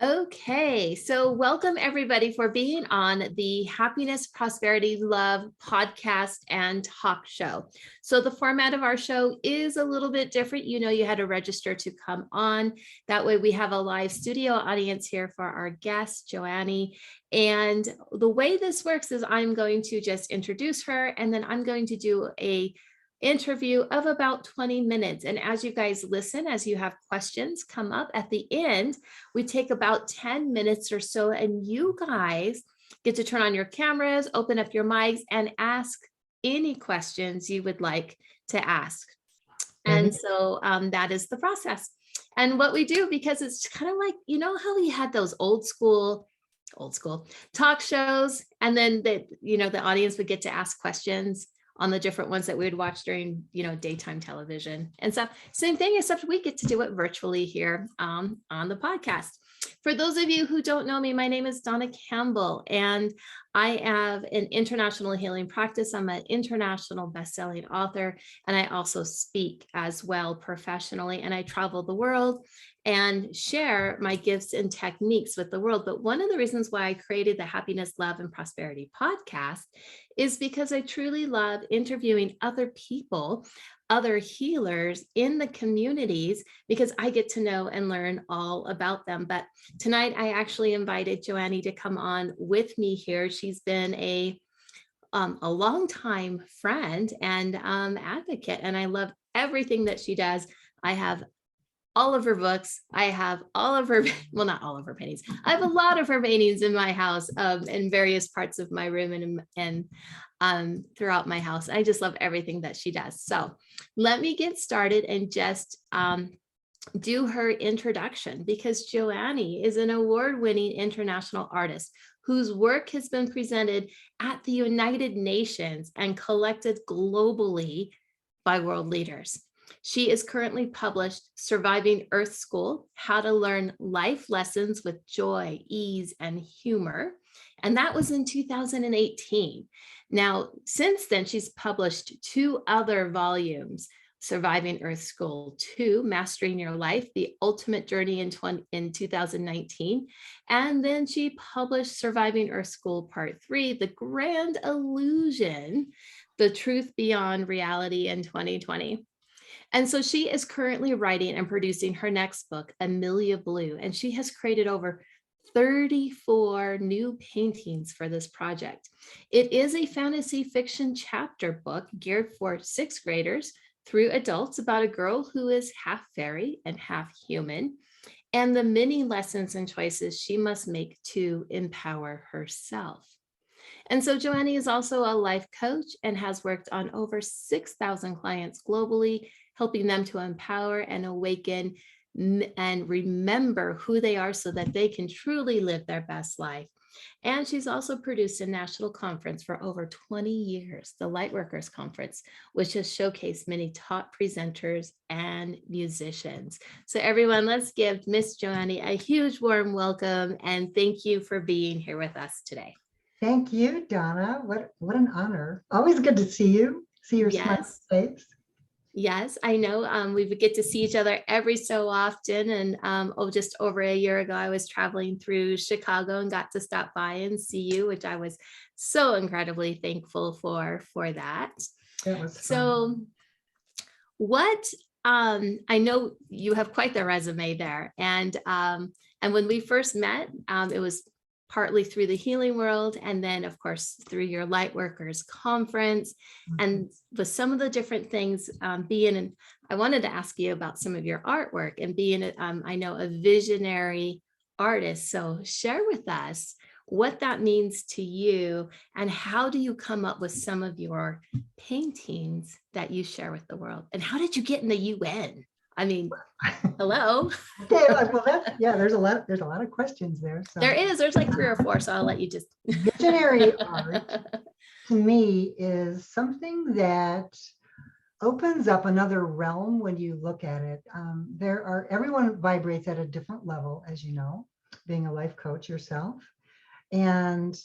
Okay, so welcome everybody for being on the Happiness, Prosperity, Love podcast and talk show. So the format of our show is a little bit different. You know, you had to register to come on. That way we have a live studio audience here for our guest, Joanne. And the way this works is I'm going to just introduce her, and then I'm going to do a interview of about 20 minutes. And as you guys listen, as you have questions come up at the end, we take about 10 minutes or so, and you guys get to turn on your cameras, open up your mics, and ask any questions you would like to ask. And so that is the process. And what we do, because it's kind of like, you know how we had those old school talk shows, and then the audience would get to ask questions on the different ones that we would watch during, daytime television and stuff. Same thing, except we get to do it virtually here on the podcast. For those of you who don't know me, my name is Donna Campbell, and I have an international healing practice. I'm an international best-selling author, and I also speak as well professionally, and I travel the world and share my gifts and techniques with the world. But one of the reasons why I created the Happiness, Love, and Prosperity podcast is because I truly love interviewing other people, other healers in the communities, because I get to know and learn all about them. But tonight I actually invited Joanne to come on with me here. She's been a longtime friend and advocate, and I love everything that she does. I have all of her books. I have all of her, well, not all of her paintings. I have a lot of her paintings in my house, in various parts of my room and throughout my house. I just love everything that she does. So let me get started and just do her introduction, because Joanne is an award-winning international artist whose work has been presented at the United Nations and collected globally by world leaders. She is currently published Surviving Earth School: How to Learn Life Lessons with Joy, Ease, and Humor. And that was in 2018. Now, since then, she's published 2 other volumes: Surviving Earth School 2, Mastering Your Life, The Ultimate Journey in 2019. And then she published Surviving Earth School Part 3, The Grand Illusion, The Truth Beyond Reality, in 2020. And so she is currently writing and producing her next book, Amelia Blue, and she has created over 34 new paintings for this project. It is a fantasy fiction chapter book geared for 6th graders through adults, about a girl who is half fairy and half human, and the many lessons and choices she must make to empower herself. And so Joanne is also a life coach and has worked on over 6,000 clients globally, helping them to empower and awaken and remember who they are so that they can truly live their best life. And she's also produced a national conference for over 20 years, the Lightworkers Conference, which has showcased many top presenters and musicians. So everyone, let's give Miss Joanne a huge warm welcome, and thank you for being here with us today. Thank you, Donna. What an honor. Always good to see you, see your smile face. Yes, I know. We would get to see each other every so often. And just over a year ago, I was traveling through Chicago and got to stop by and see you, which I was so incredibly thankful for that. That was fun. So I know you have quite the resume there. And when we first met, it was partly through the healing world, and then of course through your Lightworkers Conference, and with some of the different things and I wanted to ask you about some of your artwork and being I know a visionary artist. So share with us what that means to you, and how do you come up with some of your paintings that you share with the world, and how did you get in the UN? I mean, hello. Okay, well, there's a lot of questions there. So. There's like 3 or 4, so I'll let you just. Visionary art to me is something that opens up another realm when you look at it. Everyone vibrates at a different level, as you know, being a life coach yourself. And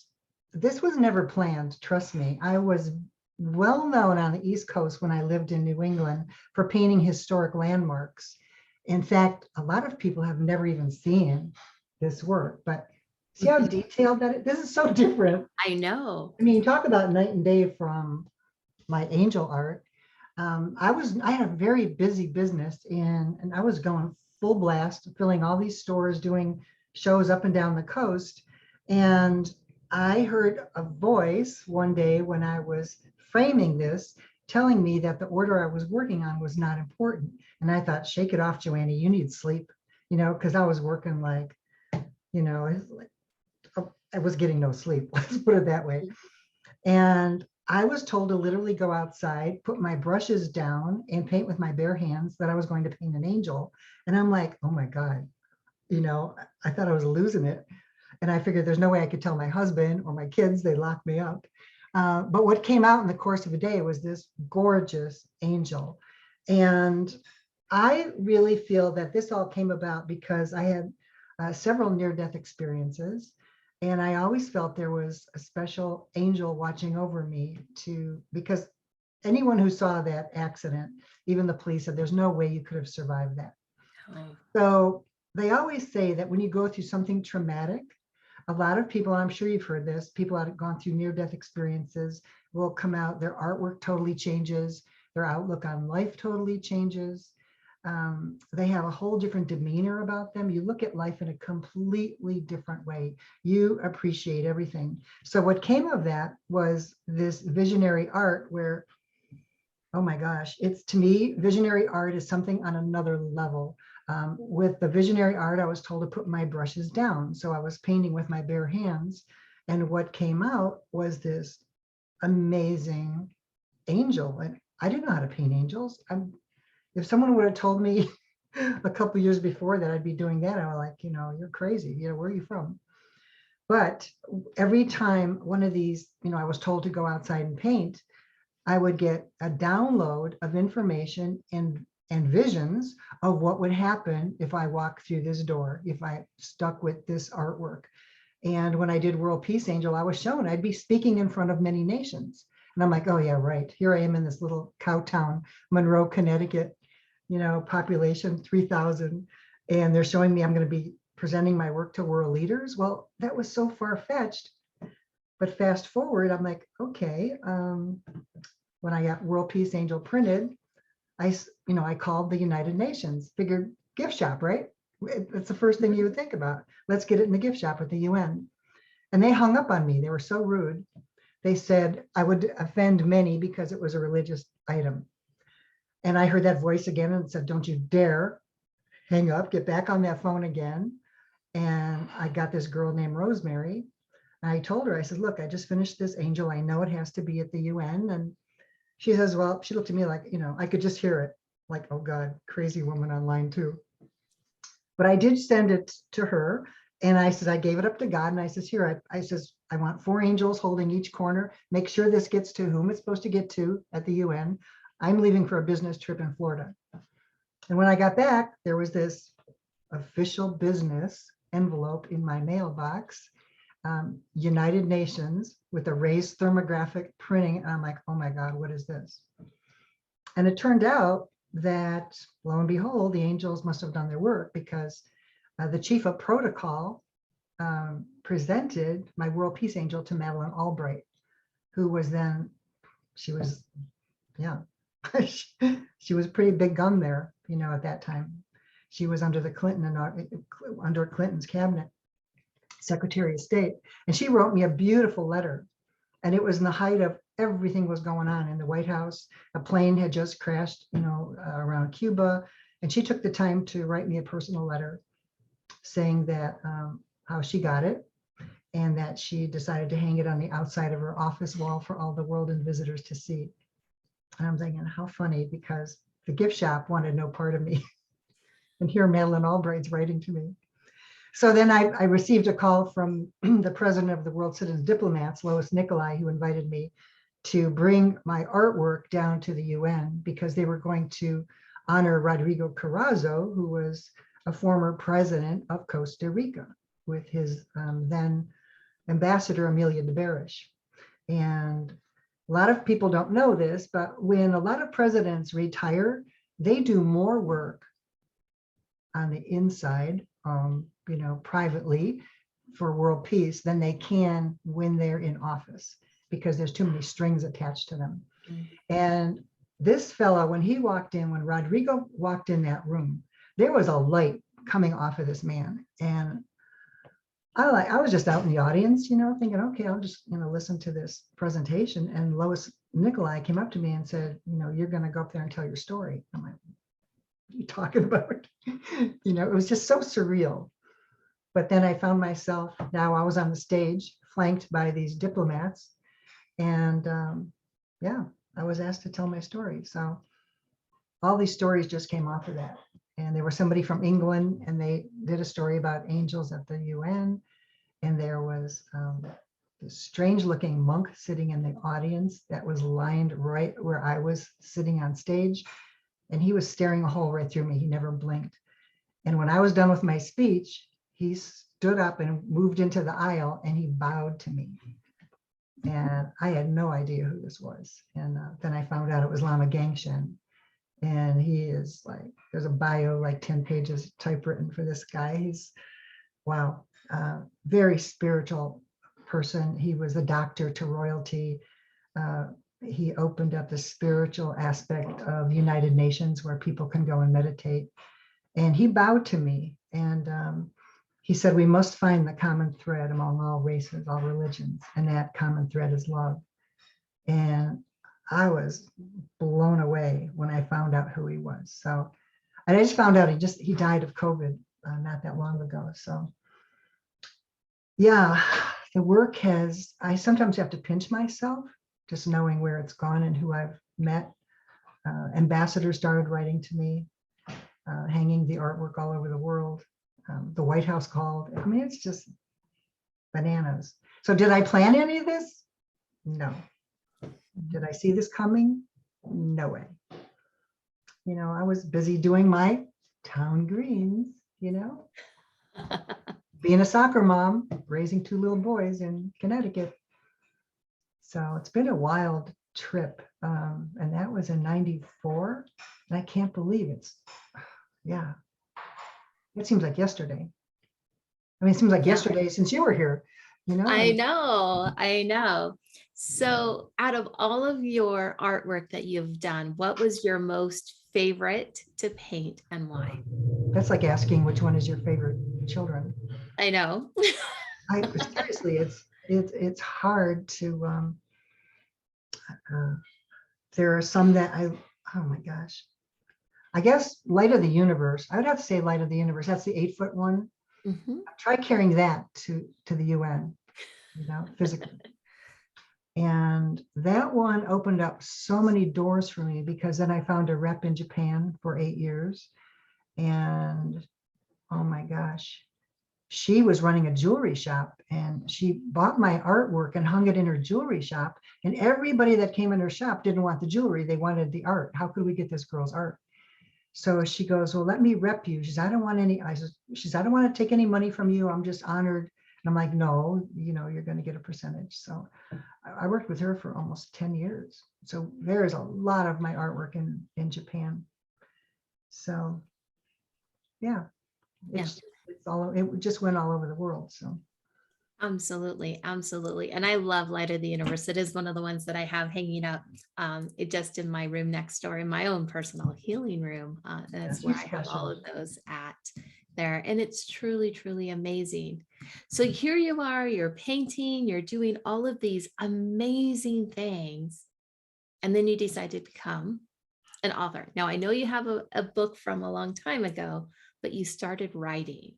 this was never planned, trust me. I was well known on the East Coast when I lived in New England for painting historic landmarks. In fact, a lot of people have never even seen this work. But see how detailed this is so different. I know. I mean, talk about night and day from my angel art. I had a very busy business and I was going full blast, filling all these stores, doing shows up and down the coast. And I heard a voice one day when I was framing this, telling me that the order I was working on was not important. And I thought, shake it off, Joanne, you need sleep, because I was working like, I was getting no sleep, let's put it that way. And I was told to literally go outside, put my brushes down and paint with my bare hands, that I was going to paint an angel. And I'm like, oh my God, I thought I was losing it. And I figured there's no way I could tell my husband or my kids, they locked me up. But what came out in the course of a day was this gorgeous angel. And I really feel that this all came about because I had several near-death experiences. And I always felt there was a special angel watching over me because anyone who saw that accident, even the police, said there's no way you could have survived that. Oh. So they always say that when you go through something traumatic, a lot of people, I'm sure you've heard this, people that have gone through near-death experiences will come out, their artwork totally changes, their outlook on life totally changes. They have a whole different demeanor about them. You look at life in a completely different way. You appreciate everything. So what came of that was this visionary art where, oh my gosh, to me, visionary art is something on another level. With the visionary art, I was told to put my brushes down. So I was painting with my bare hands. And what came out was this amazing angel. And I didn't know how to paint angels. If someone would have told me a couple years before that I'd be doing that, I was like, you're crazy. Where are you from? But every time one of these, I was told to go outside and paint, I would get a download of information and visions of what would happen if I walked through this door, if I stuck with this artwork. And when I did World Peace Angel, I was shown I'd be speaking in front of many nations. And I'm like, oh yeah, right. Here I am in this little cow town, Monroe, Connecticut, population 3,000. And they're showing me I'm going to be presenting my work to world leaders. Well, that was so far-fetched. But fast forward, I'm like, okay. When I got World Peace Angel printed, I called the United Nations, figured gift shop, right? That's the first thing you would think about. Let's get it in the gift shop with the UN. And they hung up on me. They were so rude. They said I would offend many because it was a religious item. And I heard that voice again and said, don't you dare hang up, get back on that phone again. And I got this girl named Rosemary. And I told her, I said, look, I just finished this angel. I know it has to be at the UN. And she says, well, she looked at me like, I could just hear it. Like, oh God, crazy woman online too. But I did send it to her. And I said, I gave it up to God. And I says, here, I says, I want 4 angels holding each corner. Make sure this gets to whom it's supposed to get to at the UN. I'm leaving for a business trip in Florida. And when I got back, there was this official business envelope in my mailbox, United Nations with a raised thermographic printing. And I'm like, oh my God, what is this? And it turned out that, lo and behold, the angels must have done their work because the chief of protocol presented my World Peace Angel to Madeleine Albright, who was then, she was a pretty big gun there, at that time. She was under under Clinton's cabinet, Secretary of State. And she wrote me a beautiful letter. And it was in the height of everything was going on in the White House. A plane had just crashed, around Cuba. And she took the time to write me a personal letter saying that how she got it and that she decided to hang it on the outside of her office wall for all the world and visitors to see. And I'm thinking, how funny, because the gift shop wanted no part of me. And here Madeleine Albright's writing to me. So then I received a call from the president of the World Citizens Diplomats, Lois Nicolai, who invited me to bring my artwork down to the UN because they were going to honor Rodrigo Carrazzo, who was a former president of Costa Rica, with his then ambassador, Amelia de Barish. And a lot of people don't know this, but when a lot of presidents retire, they do more work on the inside privately for world peace than they can when they're in office, because there's too many strings attached to them. And this fellow, when Rodrigo walked in that room, there was a light coming off of this man. And I was just out in the audience, thinking, okay, I'll just, listen to this presentation. And Lois Nikolai came up to me and said, you're going to go up there and tell your story. I'm like, what are you talking about? It was just so surreal. But then I found myself, now I was on the stage flanked by these diplomats. And yeah, I was asked to tell my story. So all these stories just came off of that. And there was somebody from England, and they did a story about angels at the UN. And there was this strange looking monk sitting in the audience that was lined right where I was sitting on stage. And he was staring a hole right through me. He never blinked. And when I was done with my speech, he stood up and moved into the aisle, and he bowed to me. And I had no idea who this was. And then I found out it was Lama Gangshen. And he is like, there's a bio, like 10 pages typewritten for this guy. He's, wow, very spiritual person. He was a doctor to royalty. He opened up the spiritual aspect of the United Nations where people can go and meditate. And he bowed to me. And he said, we must find the common thread among all races, all religions. And that common thread is love. And I was blown away when I found out who he was. So I just found out he died of COVID not that long ago. So yeah, the work I sometimes have to pinch myself just knowing where it's gone and who I've met. Ambassadors started writing to me, hanging the artwork all over the world. The White House called. I mean, it's just bananas. So did I plan any of this? No. Did I see this coming? No way. I was busy doing my town greens, being a soccer mom, raising 2 little boys in Connecticut. So it's been a wild trip. And that was in 94. And I can't believe it seems like yesterday. I mean, it seems like yesterday since you were here, I know. So out of all of your artwork that you've done, what was your most favorite to paint and why? That's like asking which one is your favorite children. I know. Seriously, it's hard to, there are some that oh my gosh. I guess Light of the Universe. I would have to say Light of the Universe. That's the 8-foot one. Mm-hmm. Try carrying that to the UN, physically. And that one opened up so many doors for me, because then I found a rep in Japan for 8 years. And oh my gosh, she was running a jewelry shop, and she bought my artwork and hung it in her jewelry shop. And everybody that came in her shop didn't want the jewelry. They wanted the art. How could we get this girl's art? So she goes, well, let me rep you. She says, I don't want to take any money from you. I'm just honored. And I'm like, no, you're going to get a percentage. So I worked with her for almost 10 years. So there is a lot of my artwork in Japan. So yeah, it just went all over the world. So Absolutely. And I love Light of the Universe. It is one of the ones that I have hanging up it just in my room next door, in my own personal healing room. That's where I have all of those at there. And it's truly, truly amazing. So here you are, you're painting, you're doing all of these amazing things. And then you decide to become an author. Now, I know you have a book from a long time ago, but you started writing.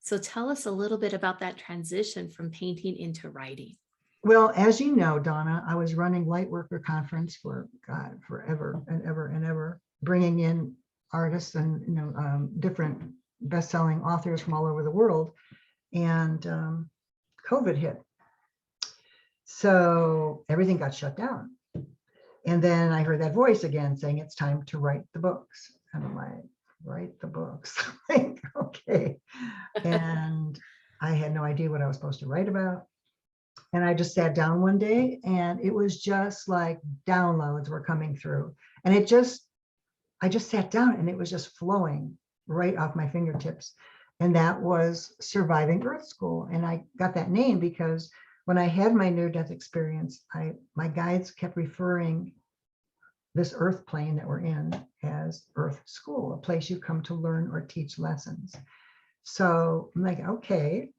So tell us a little bit about that transition from painting into writing. Well, as you know, Donna, I was running Lightworker Conference for forever and ever and ever, bringing in artists and different best-selling authors from all over the world. And COVID hit. So everything got shut down. And then I heard that voice again saying, it's time to write the books. And I'm like, write the books. Like, okay. And I had no idea what I was supposed to write about. And I just sat down one day, and it was just like downloads were coming through. And I just sat down, and it was just flowing right off my fingertips. And that was Surviving Earth School. And I got that name because when I had my near-death experience, my guides kept referring this earth plane that we're in as Earth School, a place you come to learn or teach lessons. So I'm like, okay,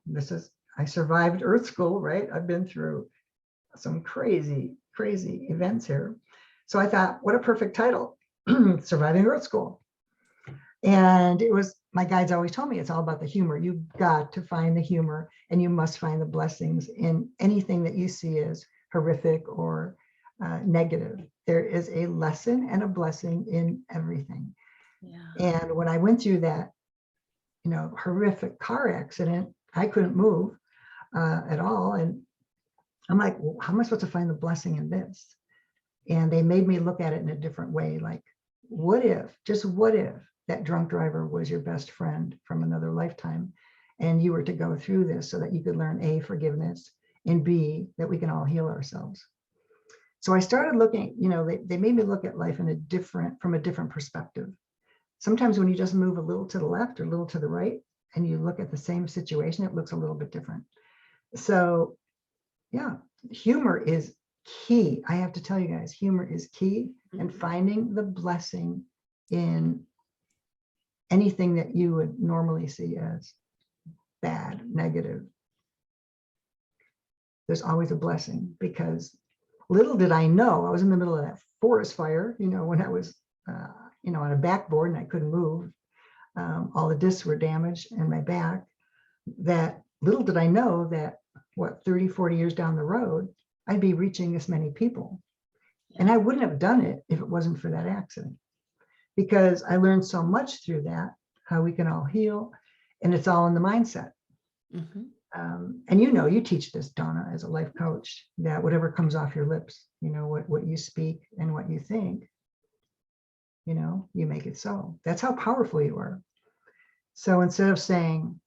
I survived Earth School, right? I've been through some crazy, crazy events here. So I thought, what a perfect title, Surviving Earth School. And it was, my guides always told me it's all about the humor. You've got to find the humor, and you must find the blessings in anything that you see as horrific or negative. There is a lesson and a blessing in everything. Yeah. And when I went through that, horrific car accident, I couldn't move at all. And I'm like, well, how am I supposed to find the blessing in this? And they made me look at it in a different way. Like, what if, just what if that drunk driver was your best friend from another lifetime, and you were to go through this so that you could learn A, forgiveness, and B, that we can all heal ourselves. So I started looking, they made me look at life from a different perspective. Sometimes when you just move a little to the left or a little to the right, and you look at the same situation, it looks a little bit different. So yeah, humor is key. I have to tell you guys, humor is key, and finding the blessing in anything that you would normally see as bad, negative. There's always a blessing, because little did I know, I was in the middle of that forest fire, when I was, on a backboard and I couldn't move. All the discs were damaged in my back. That little did I know that 30, 40 years down the road, I'd be reaching this many people. And I wouldn't have done it if it wasn't for that accident, because I learned so much through that, how we can all heal, and it's all in the mindset. Mm-hmm. And you teach this, Donna, as a life coach, that whatever comes off your lips, what you speak and what you think, you make it so. That's how powerful you are. So instead of saying,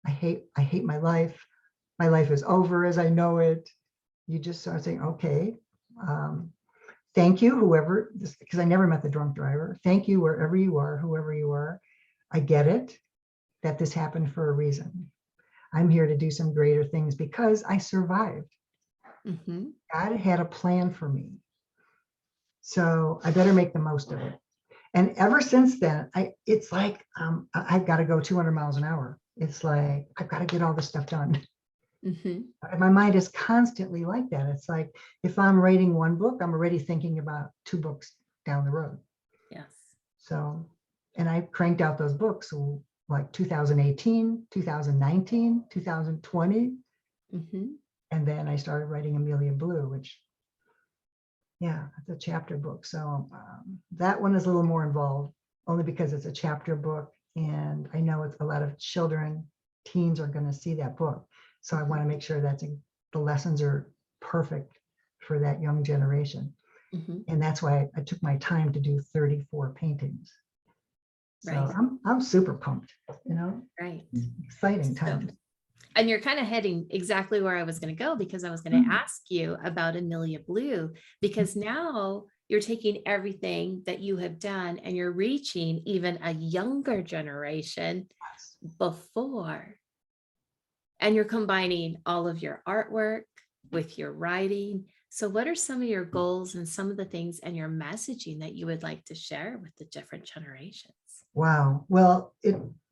I hate my life is over as I know it, you just start saying, okay, thank you, whoever, because I never met the drunk driver. Thank you, wherever you are, whoever you are. I get it, that this happened for a reason. I'm here to do some greater things because I survived. Mm-hmm. God had a plan for me. So I better make the most of it. And ever since then, it's like, I've got to go 200 miles an hour. It's like, I've got to get all this stuff done. Mm-hmm. My mind is constantly like that. It's like, if I'm writing one book, I'm already thinking about 2 books down the road. Yes. So, and I cranked out those books like 2018, 2019, 2020. Mm-hmm. And then I started writing Amelia Blue, which, yeah, it's a chapter book. So that one is a little more involved, only because it's a chapter book. And I know it's a lot of children, teens are going to see that book. So I want to make sure that the lessons are perfect for that young generation. Mm-hmm. And that's why I took my time to do 34 paintings. So Right. I'm super pumped, Right. exciting times. And you're kind of heading exactly where I was going to go, because I was going to ask you about Amelia Blue, because now you're taking everything that you have done and you're reaching even a younger generation before. And you're combining all of your artwork with your writing. So what are some of your goals and some of the things and your messaging that you would like to share with the different generations? Wow. Well,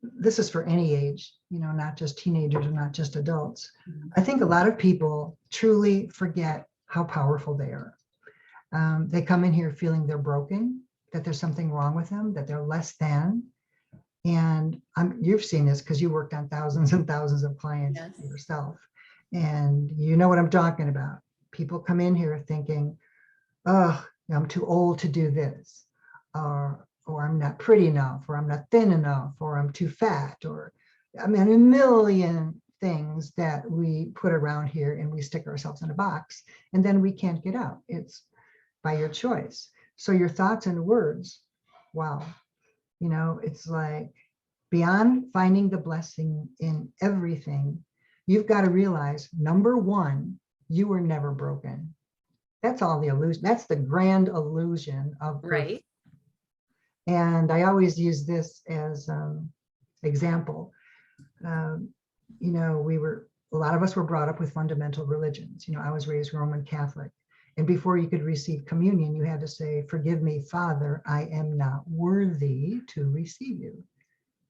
this is for any age, not just teenagers or not just adults. I think a lot of people truly forget how powerful they are. They come in here feeling they're broken, that there's something wrong with them, that they're less than. And you've seen this because you worked on thousands and thousands of clients yourself. And you know what I'm talking about. People come in here thinking, oh, I'm too old to do this. Or I'm not pretty enough, or I'm not thin enough, or I'm too fat, or a million things that we put around here, and we stick ourselves in a box, and then we can't get out. It's by your choice. So your thoughts and words, wow. It's like, beyond finding the blessing in everything, you've got to realize, number one, you were never broken. That's all the illusion. That's the grand illusion of right. Earth. And I always use this as example. You know, a lot of us were brought up with fundamental religions. You know, I was raised Roman Catholic. And before you could receive communion, you had to say, "Forgive me, Father, I am not worthy to receive you."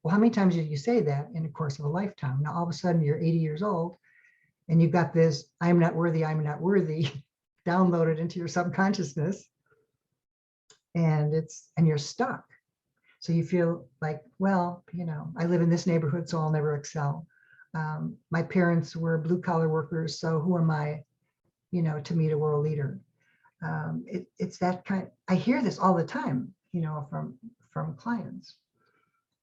Well, how many times did you say that in the course of a lifetime? Now, all of a sudden, you're 80 years old and you've got this, "I'm not worthy, I'm not worthy," downloaded into your subconsciousness. And you're stuck. So you feel like, well, you know, I live in this neighborhood, so I'll never excel. My parents were blue collar workers, so who am I, you know, to meet a world leader? It's that kind. I hear this all the time, you know, from clients,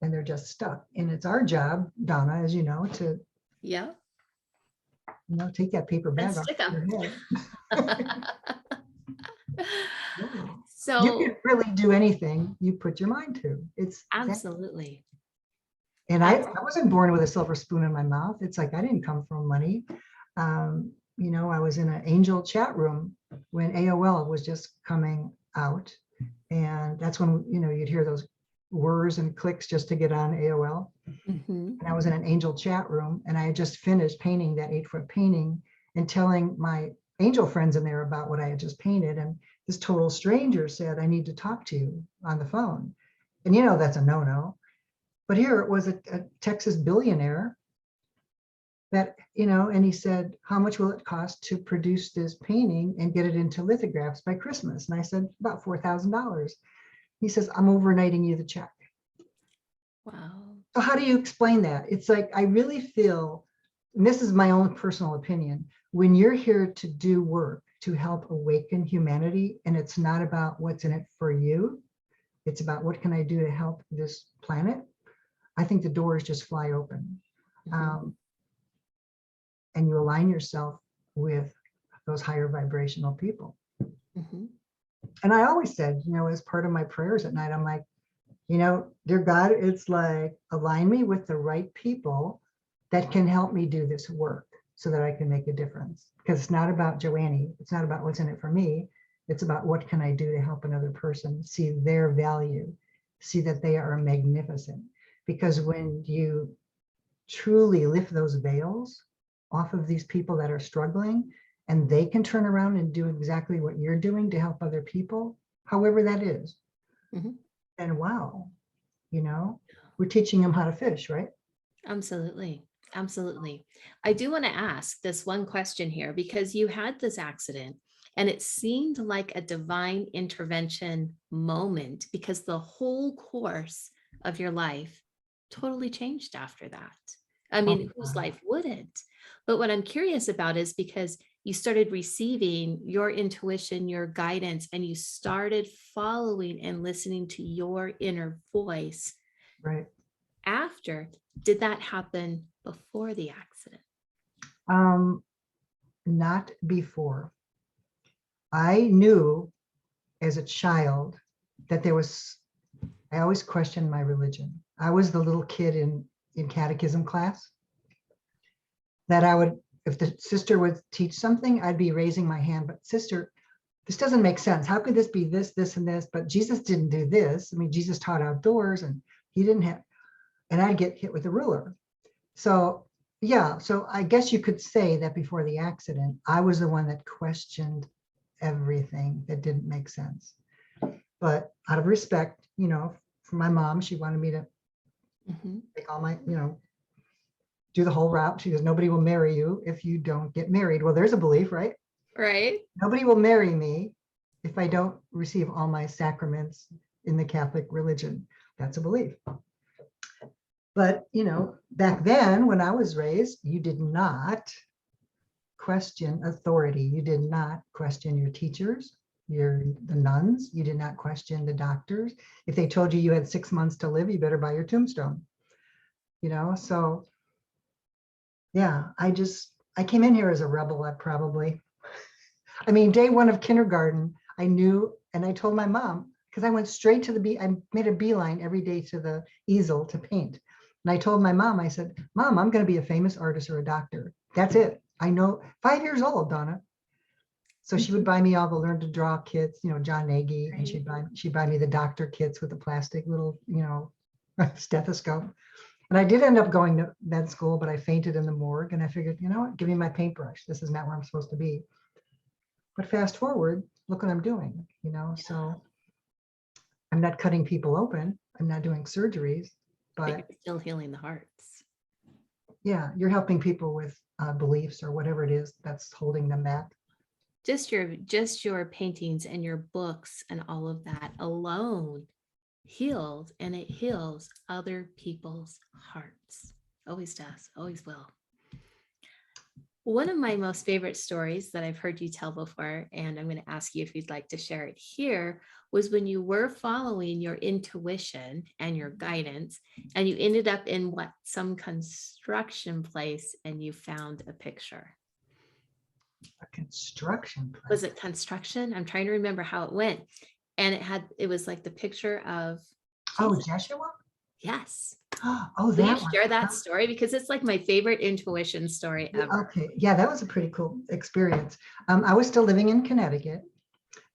and they're just stuck. And it's our job, Donna, as you know, to Yeah. you know, take that paper And bag off stick your them. head. Yeah. You can So really do anything you put your mind to. It's that. absolutely. And I Absolutely. wasn't born with a silver spoon in my mouth. It's like I didn't come from money. You know, I was in an angel chat room when AOL was just coming out. And that's when, you know, you'd hear those whirs and clicks just to get on AOL. Mhm. And I was in an angel chat room and I had just finished painting that 8-foot painting and telling my angel friends in there about what I had just painted. And this total stranger said, "I need to talk to you on the phone." And you know, that's a no-no. But here it was a Texas billionaire that, you know, and he said, "How much will it cost to produce this painting and get it into lithographs by Christmas?" And I said, "About $4,000. He says, "I'm overnighting you the check." Wow. So how do you explain that? It's like, I really feel, and this is my own personal opinion, when you're here to do work to help awaken humanity, and it's not about what's in it for you, it's about what can I do to help this planet, I think the doors just fly open. Mhm. And you align yourself with those higher vibrational people. Mhm. And I always said, you know, as part of my prayers at night, I'm like, you know, dear God, it's like, align me with the right people that can help me do this work so that I can make a difference. Because it's not about Joanne. It's not about what's in it for me. It's about what can I do to help another person see their value, see that they are magnificent. Because when you truly lift those veils off of these people that are struggling, and they can turn around and do exactly what you're doing to help other people, however that is. Mhm. And wow, you know, we're teaching them how to fish, right? Absolutely. Absolutely. I do want to ask this one question here because you had this accident and it seemed like a divine intervention moment because the whole course of your life totally changed after that. I Oh, mean, whose life wouldn't? But what I'm curious about is because you started receiving your intuition, your guidance, and you started following and listening to your inner voice right. after. Did that happen before the accident? Um, Not before. I knew as a child that I always questioned my religion. I was the little kid in catechism class that I would, if the sister would teach something, I'd be raising my hand, but sister, this doesn't make sense. How could this be this, this, and this? But Jesus didn't do this. I mean, Jesus taught outdoors and he didn't have, and I'd get hit with a ruler. So yeah, so I guess you could say that before the accident, I was the one that questioned everything that didn't make sense. But out of respect, you know, for my mom, she wanted me to Mhm. take all my, you know, do the whole route. She goes, "Nobody will marry you if you don't get married." Well, there's a belief, right? Right? Nobody will marry me if I don't receive all my sacraments in the Catholic religion. That's a belief. But, you know, back then when I was raised, you did not question authority. You did not question your teachers, the nuns. You did not question the doctors. If they told you you had 6 months to live, you better buy your tombstone. You know, so yeah, I came in here as a rebel. I mean, day one of kindergarten, I knew, and I told my mom, because I went straight to I made a beeline every day to the easel to paint. And I told my mom, I said, "Mom, I'm going to be a famous artist or a doctor. That's it. I know." 5 years old, Donna. So she would buy me all the learn to draw kits, you know, John Nagy, and Right. she'd buy me the doctor kits with the plastic little, you know, stethoscope. And I did end up going to med school, but I fainted in the morgue, and I figured, you know what, give me my paintbrush. This is not where I'm supposed to be. But fast forward, look what I'm doing, so I'm not cutting people open. I'm not doing surgeries, But you're but still healing the hearts. yeah, you're helping people with beliefs or whatever it is that's holding them back. Just your paintings and your books and all of that alone healed, and it heals other people's hearts. Always does, always will. One of my most favorite stories that I've heard you tell before, and I'm going to ask you if you'd like to share it here, was when you were following your intuition and your guidance, and you ended up in some construction place, and you found a picture. A construction place. Was it construction? I'm trying to remember how it went. And it was like the picture of Oh, Jesus. Jeshua? Yes. Oh, Will that you one. share that story? Because it's like my favorite intuition story ever. Okay. Yeah, that was a pretty cool experience. I was still living in Connecticut,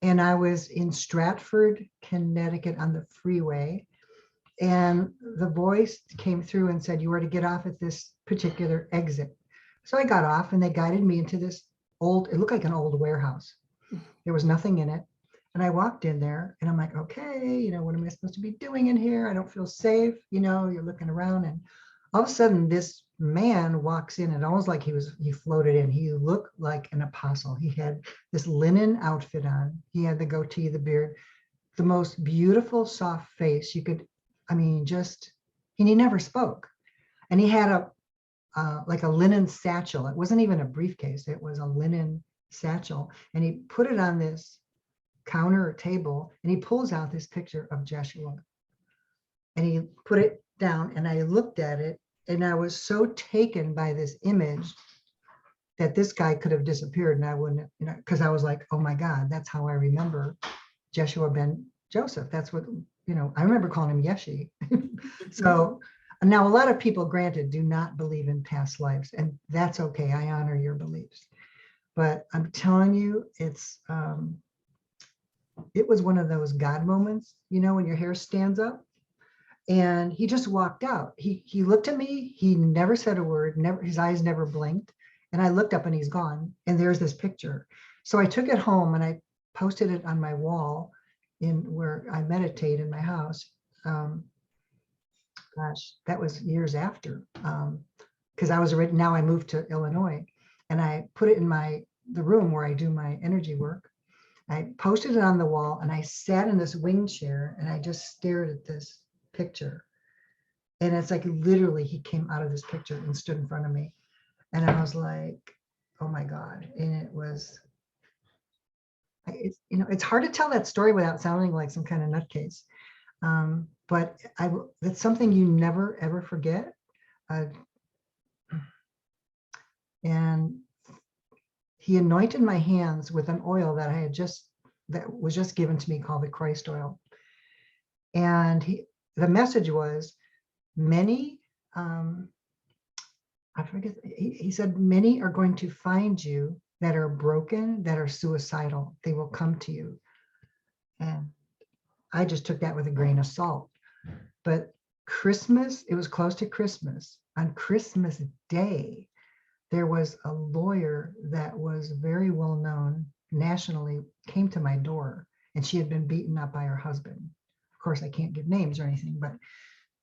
and I was in Stratford, Connecticut on the freeway. And the voice came through and said, you are to get off at this particular exit. So I got off, and they guided me into this it looked like an old warehouse. There was nothing in it. And I walked in there, and I'm like, okay, what am I supposed to be doing in here? I don't feel safe. You're looking around, and all of a sudden this man walks in, and almost like he floated in. He looked like an apostle. He had this linen outfit on. He had the goatee, the beard, the most beautiful, soft face you could, and he never spoke. And he had like a linen satchel. It wasn't even a briefcase. It was a linen satchel. And he put it on this counter or table, and he pulls out this picture of Jeshua. And he put it down, and I looked at it, and I was so taken by this image that this guy could have disappeared, and I wouldn't, because I was like, oh my God, that's how I remember Jeshua ben Joseph. That's what, I remember calling him Yeshi. So now a lot of people, granted, do not believe in past lives, and that's okay. I honor your beliefs. But I'm telling you, it was one of those God moments, when your hair stands up. And he just walked out. He looked at me. He never said a word. His eyes never blinked. And I looked up, and he's gone. And there's this picture. So I took it home, and I posted it on my wall in where I meditate in my house. Gosh, that was years after, because now I moved to Illinois, and I put it in the room where I do my energy work. I posted it on the wall, and I sat in this wing chair, and I just stared at this picture. And it's like literally he came out of this picture and stood in front of me. And I was like, oh my God. And it's hard to tell that story without sounding like some kind of nutcase. But that's something you never, ever forget. And he anointed my hands with an oil that was just given to me called the Christ oil. And the message was, many, I forget, he said, many are going to find you that are broken, that are suicidal. They will come to you. And I just took that with a grain of salt. But Christmas, it was close to Christmas. On Christmas Day, there was a lawyer that was very well known nationally, came to my door, and she had been beaten up by her husband. Of course, I can't give names or anything, but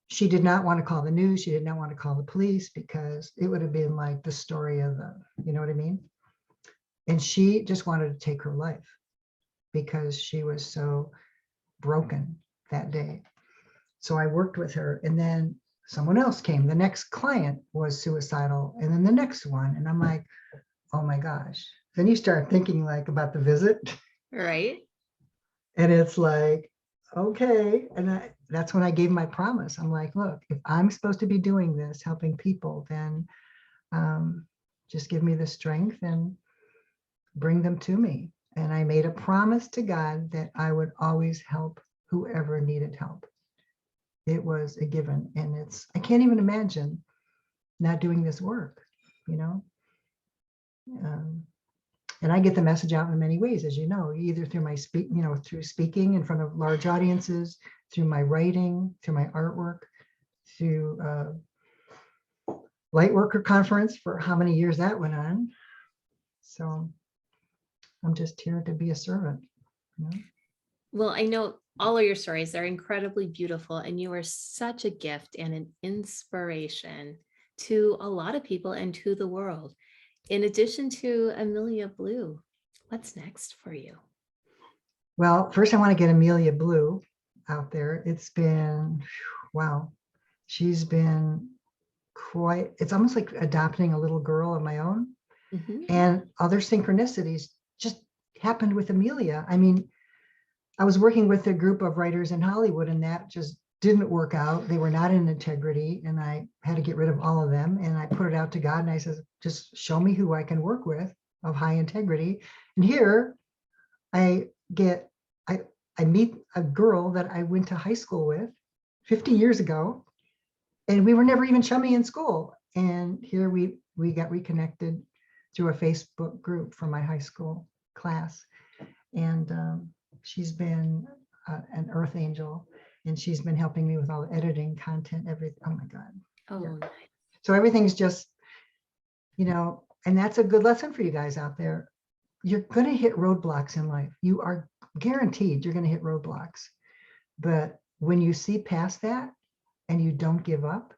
she did not want to call the news. She did not want to call the police, because it would have been like the story of you know what I mean? And she just wanted to take her life because she was so broken that day. So I worked with her, and then someone else came. The next client was suicidal, and then the next one. And I'm like, oh my gosh. Then you start thinking like about the visit. Right. And it's like, okay. And that's when I gave my promise. I'm like, look, if I'm supposed to be doing this, helping people, then just give me the strength and bring them to me. And I made a promise to God that I would always help whoever needed help. It was a given. And I can't even imagine not doing this work, and I get the message out in many ways, as you know, either through through speaking in front of large audiences, through my writing, through my artwork, through Lightworker conference for how many years that went on. So I'm just here to be a servant. You know? Well, I know all of your stories are incredibly beautiful, and you are such a gift and an inspiration to a lot of people and to the world. In addition to Amelia Blue, what's next for you? Well, first I want to get Amelia Blue out there. It's been, wow, she's been quite, it's almost like adopting a little girl of my own. Mhm. And other synchronicities just happened with Amelia. I mean, I was working with a group of writers in Hollywood, and that just didn't work out. They were not in integrity, and I had to get rid of all of them. And I put it out to God, and I said, just show me who I can work with of high integrity. And here I get, I meet a girl that I went to high school with 50 years ago, and we were never even chummy in school. And here we got reconnected through a Facebook group from my high school class. And she's been an earth angel, and she's been helping me with all the editing, content, everything. Oh my God. Oh, Yeah. nice. So everything's just, you know, and that's a good lesson for you guys out there. You're going to hit roadblocks in life. You are guaranteed you're going to hit roadblocks. But when you see past that and you don't give up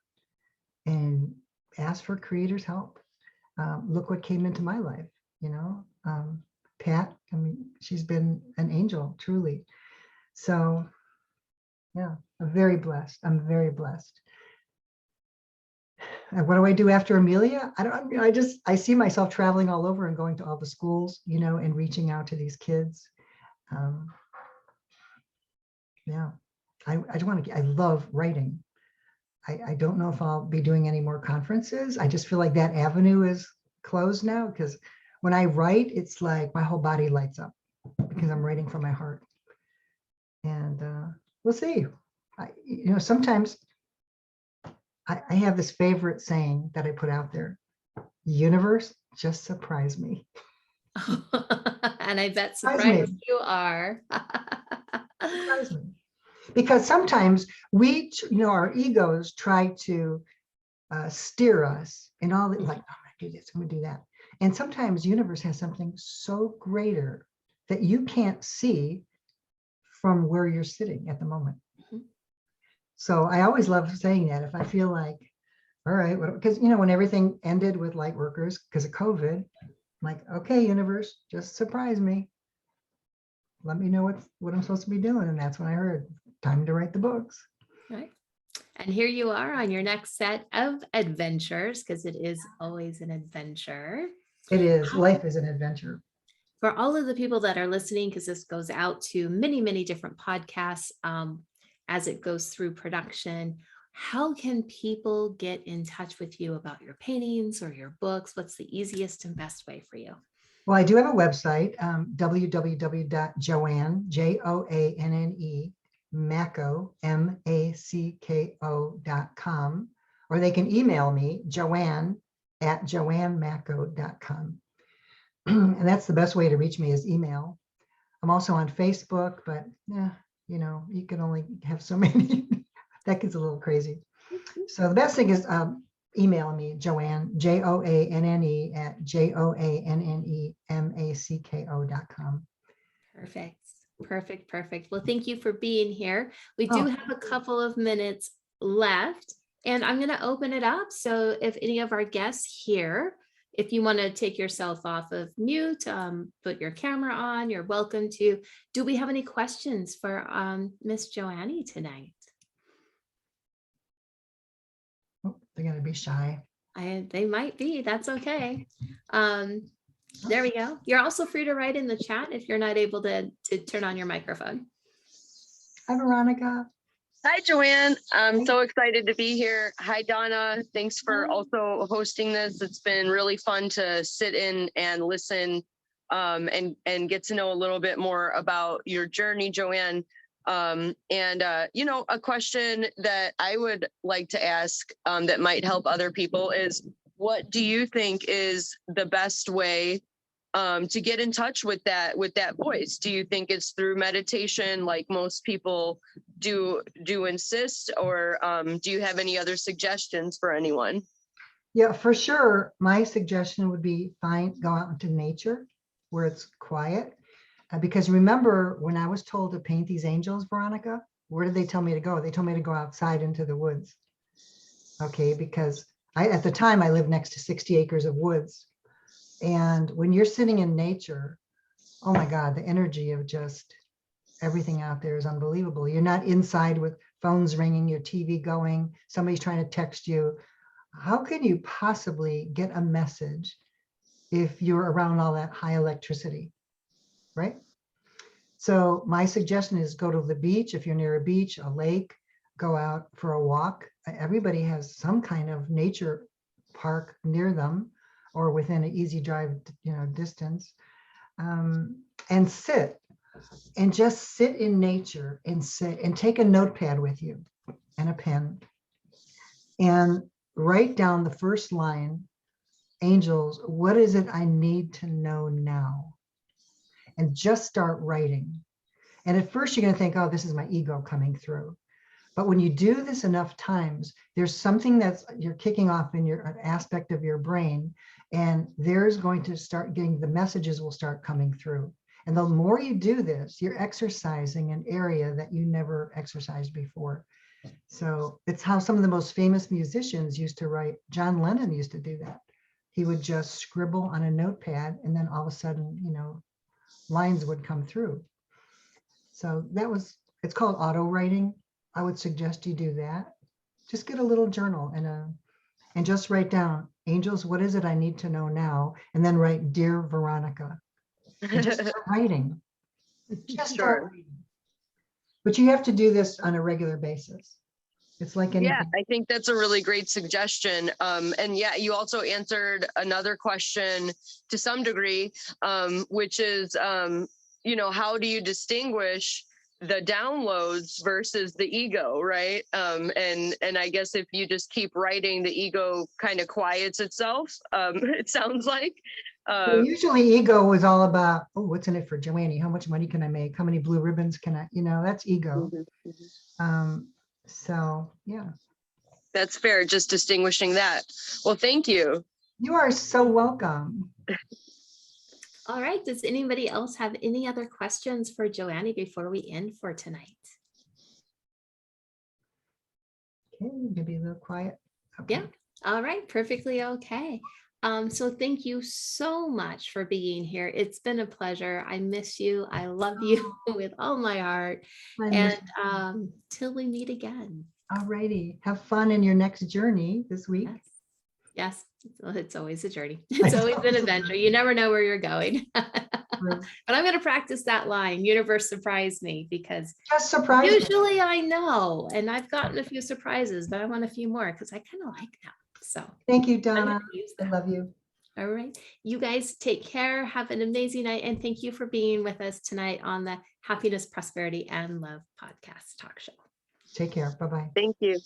and ask for creator's help, look what came into my life, you know. Pat, I mean, she's been an angel, truly. So yeah, I'm very blessed. I'm very blessed. And what do I do after Amelia? I see myself traveling all over and going to all the schools, you know, and reaching out to these kids. Yeah, I want to, I love writing. I don't know if I'll be doing any more conferences. I just feel like that avenue is closed now, because when I write, it's like my whole body lights up because I'm writing from my heart. And we'll see. You know, sometimes I have this favorite saying that I put out there: universe, just surprise me. And I bet Surprise surprised me. you are. Surprise me. Because sometimes we, you know, our egos try to steer us and all that, like, oh, I'm gonna do this, I'm gonna do that. And sometimes universe has something so greater that you can't see from where you're sitting at the moment. Mhm. So I always love saying that. If I feel like, all right, because you know, when everything ended with light workers because of COVID, I'm like, okay, universe, just surprise me. Let me know what I'm supposed to be doing. And that's when I heard, time to write the books. Right. And here you are on your next set of adventures, because it is always an adventure. It is. Life is an adventure. For all of the people that are listening, because this goes out to many, many different podcasts as it goes through production, how can people get in touch with you about your paintings or your books? What's the easiest and best way for you? Well, I do have a website, www.joanne, Joanne, Macko, Macko.com, or they can email me, joanne@joannemacko.com. And that's the best way to reach me, is email. I'm also on Facebook, but yeah, you know, you can only have so many. That gets a little crazy. So the best thing is email me, Joanne, Joanne @JoanneMacko.com. Perfect. Perfect. Perfect. Well, thank you for being here. We do Oh, have a couple of minutes left, and I'm going to open it up. So if any of our guests here, if you want to take yourself off of mute, put your camera on, you're welcome to. Do we have any questions for Miss Joanne tonight? they're going to be shy. They might be. That's okay. There we go. You're also free to write in the chat if you're not able to turn on your microphone. Hi, Veronica. Hi, Joanne. I'm so excited to be here. Hi, Donna. Thanks for also hosting this. It's been really fun to sit in and listen and get to know a little bit more about your journey, Joanne. You know, a question that I would like to ask that might help other people is, what do you think is the best way to get in touch with that voice? Do you think it's through meditation, like most people do insist, or do you have any other suggestions for anyone? Yeah, for sure. My suggestion would be go out into nature where it's quiet. Because remember when I was told to paint these angels, Veronica, where did they tell me to go? They told me to go outside into the woods. Okay, because at the time I lived next to 60 acres of woods. And when you're sitting in nature, oh my God, the energy of just everything out there is unbelievable. You're not inside with phones ringing, your TV going, somebody's trying to text you. How can you possibly get a message if you're around all that high electricity, right? So my suggestion is go to the beach. If you're near a beach, a lake, go out for a walk. Everybody has some kind of nature park near them or within an easy drive, distance, and sit and just sit in nature and sit and take a notepad with you and a pen and write down the first line, angels, what is it I need to know now? And just start writing. And at first you're going to think, oh, this is my ego coming through. But when you do this enough times, there's something that's you're kicking off in an aspect of your brain, and there's going to start getting, the messages will start coming through. And the more you do this, you're exercising an area that you never exercised before. So it's how some of the most famous musicians used to write. John Lennon used to do that. He would just scribble on a notepad, and then all of a sudden, lines would come through. So it's called auto writing. I would suggest you do that. Just get a little journal and just write down, angels, what is it I need to know now? And then write, dear Veronica. And just start writing. Just start writing. But you have to do this on a regular basis. It's like anything. Yeah, I think that's a really great suggestion. And yeah, you also answered another question to some degree, which is, how do you distinguish the downloads versus the ego, right? And I guess if you just keep writing, the ego kind of quiets itself. It sounds like. Well, usually ego is all about, oh, what's in it for Joanne? How much money can I make? How many blue ribbons can I, that's ego. So yeah. That's fair, just distinguishing that. Well, thank you. You are so welcome. All right, does anybody else have any other questions for Joanne before we end for tonight? Okay, maybe a little quiet. Okay. Yeah, all right, perfectly okay. So thank you so much for being here. It's been a pleasure. I miss you. I love you with all my heart. And till we meet again. All righty. Have fun in your next journey this week. Yes. Well, it's always a journey. It's always an adventure. You never know where you're going. But I'm going to practice that line. Universe surprise me, because just surprise usually me. I know, and I've gotten a few surprises, but I want a few more because I kind of like them. So thank you, Donna. I love you. All right. You guys take care. Have an amazing night. And thank you for being with us tonight on the Happiness, Prosperity, and Love podcast talk show. Take care. Bye-bye. Thank you.